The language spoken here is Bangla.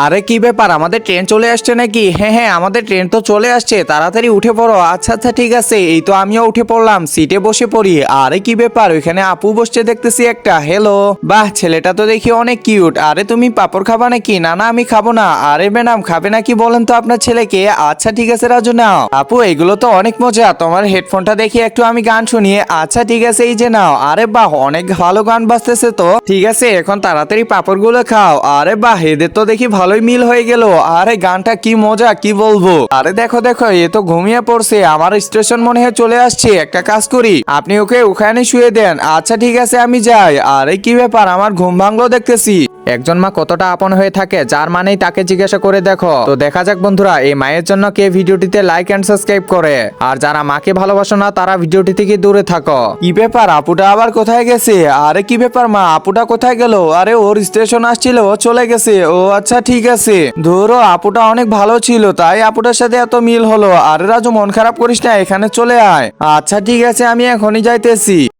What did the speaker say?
আরে কি ব্যাপার, আমাদের ট্রেন চলে আসছে নাকি? হ্যাঁ হ্যাঁ, আমাদের ট্রেন তো চলে আসছে, তাড়াতাড়ি উঠে পড়ো। আচ্ছা আচ্ছা ঠিক আছে, এই তো আমিও উঠে পড়লাম, সিটে বসে পড়ি। আরে কি ব্যাপার, ওইখানে আপু বসছে দেখতেছি একটা। হ্যালো, বাহ ছেলেটা তো দেখি অনেক কিউট। আরে তুমি পাপড় খাবা নাকি? না না আমি খাবো না। আরে ম্যাডাম খাবে নাকি বলেন তো আপনার ছেলেকে? আচ্ছা ঠিক আছে রাজু, নাও। আপু এগুলো তো অনেক মজা, তোমার হেডফোনটা দেখি একটু আমি গান শুনি। আচ্ছা ঠিক আছে, এই যে নাও। আরে বাহ, অনেক ভালো গান বাজতেছে তো। ঠিক আছে, এখন তাড়াতাড়ি পাপড় গুলো খাও। আরে বাহ, এদের তো দেখি ভালোই মিল হয়ে গেল। আরে গানটা কি মজা, কি বলবো। আরে দেখো দেখো, এ তো ঘুমিয়ে পড়ছে। আমার স্টেশন মনে হয় চলে আসছে। একটা কাজ করি, আপনি ওকে ওখানে শুয়ে দেন। আচ্ছা ঠিক আছে, আমি যাই। আরে কি ব্যাপার, আমার ঘুম ভাঙলো দেখতেছি। একজন মা কতটা আপন হয়ে থাকে, যার মানেই তাকে জিজ্ঞাসা করে দেখো। তো দেখা যাক বন্ধুরা, এই মায়ের জন্য কে ভিডিওটিতে লাইক এন্ড সাবস্ক্রাইব করে। আর যারা মাকে ভালোবাসো না, তারা ভিডিওটি থেকে দূরে থাকো। কি ব্যাপার, আপুটা আবার কোথায় গেছে? আরে কি ব্যাপার মা, আপুটা কোথায় গেল? আরে ওর স্টেশন আসছিল, ও চলে গেছে। ও আচ্ছা ঠিক আছে। ধরো আপুটা অনেক ভালো ছিল, তাই আপুটার সাথে এত মিল হলো। আরে রাজু মন খারাপ করিস না, এখানে চলে আয়। আচ্ছা ঠিক আছে, আমি এখনই যাইতেছি।